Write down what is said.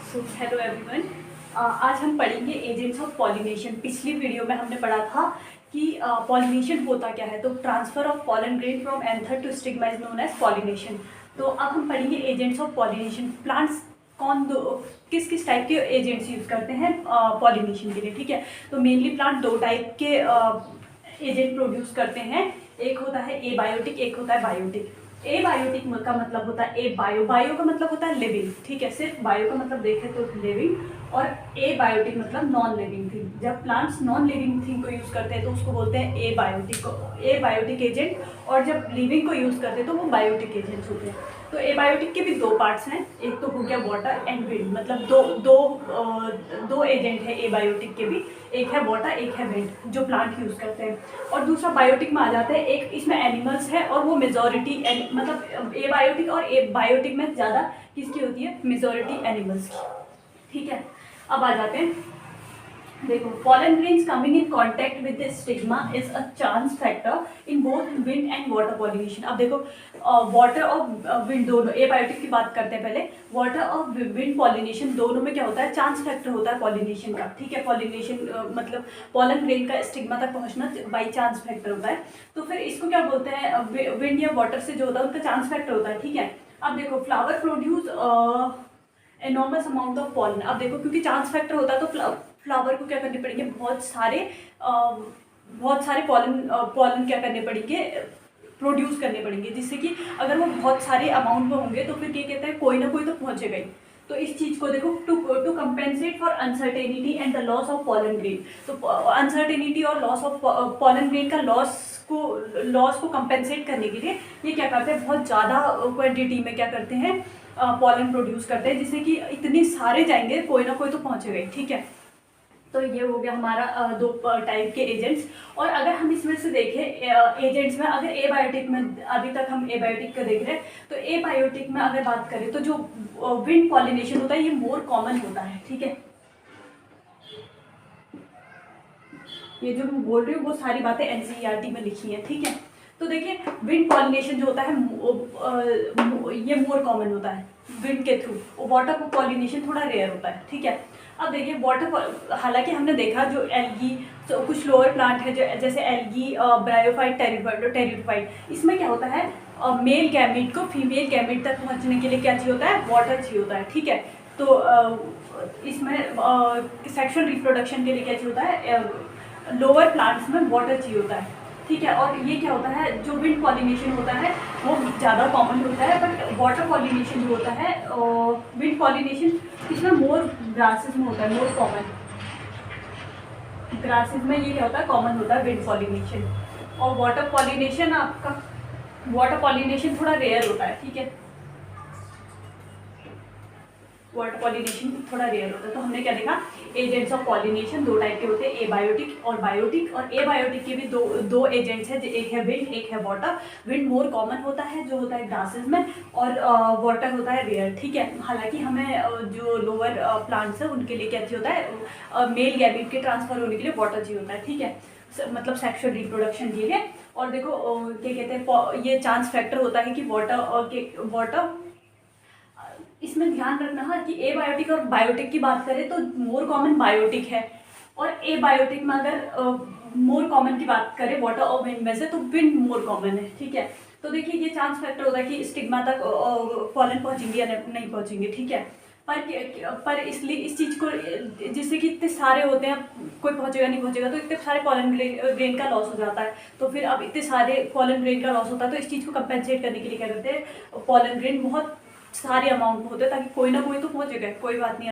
So hello everyone. आज हम पढ़ेंगे एजेंट्स ऑफ पॉलिनेशन। पिछली वीडियो में हमने पढ़ा था कि पॉलिनेशन होता क्या है। तो transfer of pollen grain from anther to stigma is known as pollination. तो अब हम पढ़ेंगे एजेंट्स ऑफ पॉलिनेशन। प्लांट्स किस किस टाइप के एजेंट्स यूज़ करते हैं पॉलिनेशन के लिए, ठीक है। तो मेनली प्लांट दो टाइप के एजेंट प्रोड्यूस करते हैं। एक होता है ए बायोटिक, एक होता है बायोटिक। ए बायोटिक का मतलब होता है ए बायो, बायो का मतलब होता है लिविंग, ठीक है। सिर्फ बायो का मतलब देखें तो लिविंग, और ए बायोटिक मतलब नॉन लिविंग थिंग। जब प्लांट्स नॉन लिविंग थिंग को यूज़ करते हैं तो उसको बोलते हैं ए बायोटिक एजेंट, और जब लिविंग को यूज़ करते हैं तो वो बायोटिक एजेंट्स होते हैं। तो ए बायोटिक के भी दो पार्ट्स हैं। एक तो हो गया वाटर एंड विंड, मतलब दो एजेंट है ए बायोटिक के भी। एक है वाटर, एक है विंड, जो प्लांट यूज़ करते हैं। और दूसरा बायोटिक में आ जाता है, एक इसमें एनिमल्स है और वो मेजॉरिटी मतलब ए बायोटिक और ए बायोटिक में ज़्यादा किसकी होती है, मेजॉरिटी एनिमल्स की, ठीक है। अब आ जाते हैं, देखो, pollen grains coming in contact with the stigma is a chance factor in both wind and water pollination। अब देखो, वाटर और विंड दोनों, एबायोटिक की बात करते हैं पहले। वाटर और विंड पॉलिनेशन दोनों में क्या होता है, चांस फैक्टर होता है पॉलिनेशन का, ठीक है। पॉलिनेशन मतलब पॉलन ग्रेन का स्टिग्मा तक पहुंचना बाई चांस फैक्टर होता है। तो फिर इसको क्या बोलते हैं, विंड या वाटर से जो होता है उनका चांस फैक्टर होता है, ठीक है। अब देखो, flower produce enormous amount of pollen. अब देखो, क्योंकि चांस फैक्टर होता है तो फ्लावर को क्या करने पड़ेंगे, बहुत सारे पॉलन क्या करने पड़ेंगे, प्रोड्यूस करने पड़ेंगे, जिससे कि अगर वो बहुत सारे अमाउंट में होंगे तो फिर क्या कहते हैं, कोई ना कोई तो पहुंचेगा ही। तो इस चीज़ को देखो, to compensate for uncertainty and the loss of pollen grain. तो अनसर्टेनिटी और लॉस ऑफ पॉलन ग्रेन का लॉस को कंपेंसेट करने के लिए ये क्या करते हैं, बहुत ज़्यादा क्वांटिटी में क्या करते हैं, पॉलन प्रोड्यूस करते हैं, जिससे कि इतने सारे जाएंगे, कोई ना कोई तो पहुंचेगा ही, ठीक है। तो ये हो गया हमारा दो टाइप के एजेंट्स। और अगर हम इसमें से देखें एजेंट्स में, अगर ए बायोटिक में अभी तक हम ए बायोटिक का देख रहे हैं, तो ए बायोटिक में अगर बात करें तो जो विंड पॉलिनेशन होता है ये मोर कॉमन होता है, ठीक है। ये जो मैं बोल रही हूँ वो सारी बातें एनसीईआरटी में लिखी हैं, ठीक है। तो देखिए, विंड पॉलिनेशन जो होता है ये मोर कॉमन होता है विंड के थ्रू, और वाटर पॉलिनेशन थोड़ा रेयर होता है, ठीक है। अब देखिए, वाटर, हालांकि हमने देखा जो एल्गी, तो कुछ लोअर प्लांट है जो जैसे एल्गी, ब्रायोफाइट, टेरिडोफाइट, इसमें क्या होता है, मेल गैमेट को फीमेल गैमेट तक पहुंचने के लिए क्या चाहिए होता है, वाटर चाहिए होता है, ठीक है। तो इसमें सेक्सुअल रिप्रोडक्शन के लिए क्या चाहिए होता है, लोअर प्लांट्स में वाटर चाहिए होता है, ठीक है। और ये क्या होता है, जो विंड पॉलिनेशन होता है वो ज़्यादा कॉमन होता है, बट वाटर पॉलिनेशन जो होता है, विंड पॉलिनेशन इसमें मोर ग्रासेस में होता है, मोर कॉमन ग्रासेस में ये क्या होता है, कॉमन होता है विंड पॉलिनेशन। और वाटर पॉलिनेशन थोड़ा रेयर होता है, ठीक है। वाटर पॉलिनेशन थोड़ा रेयर होता है। तो हमने क्या देखा, एजेंट्स ऑफ पॉलिनेशन दो टाइप के होते हैं, ए बायोटिक और बायोटिक। और ए बायोटिक के भी दो एजेंट्स हैं, एक है विंड, एक है वाटर। विंड मोर कॉमन होता है, जो होता है ग्रासेस में, और वाटर होता है रेयर, ठीक है। हालांकि हमें जो लोअर प्लांट्स हैं उनके लिए क्या चाहिए होता है, मेल गैमेट के ट्रांसफर होने के लिए वाटर चाहिए होता है, ठीक है, मतलब सेक्सुअल रिप्रोडक्शन के लिए। और देखो क्या कहते हैं, ये चांस फैक्टर होता है कि वाटर इसमें ध्यान रखना है कि ए बायोटिक और बायोटिक की बात करें तो मोर कॉमन बायोटिक है, और ए बायोटिक में अगर मोर कॉमन की बात करें वाटर और विंड में से, तो विंड मोर कॉमन है, ठीक है। तो देखिए, ये चांस फैक्टर होता है कि स्टिग्मा तक पॉलन पहुंचेंगे या नहीं पहुंचेंगे, ठीक है। पर इसलिए इस चीज़ को, जिससे कि इतने सारे होते हैं, कोई पहुंचेगा नहीं पहुंचेगा, तो इतने सारे पॉलन ग्रेन का लॉस हो जाता है। तो फिर अब इतने सारे पॉलन ग्रेन का लॉस होता है, तो इस चीज़ को कंपेंसेट करने के लिए क्या करते हैं, पॉलन ग्रेन बहुत सारे अमाउंट में होते हैं, ताकि कोई ना कोई तो पहुंचेगा, कोई बात नहीं।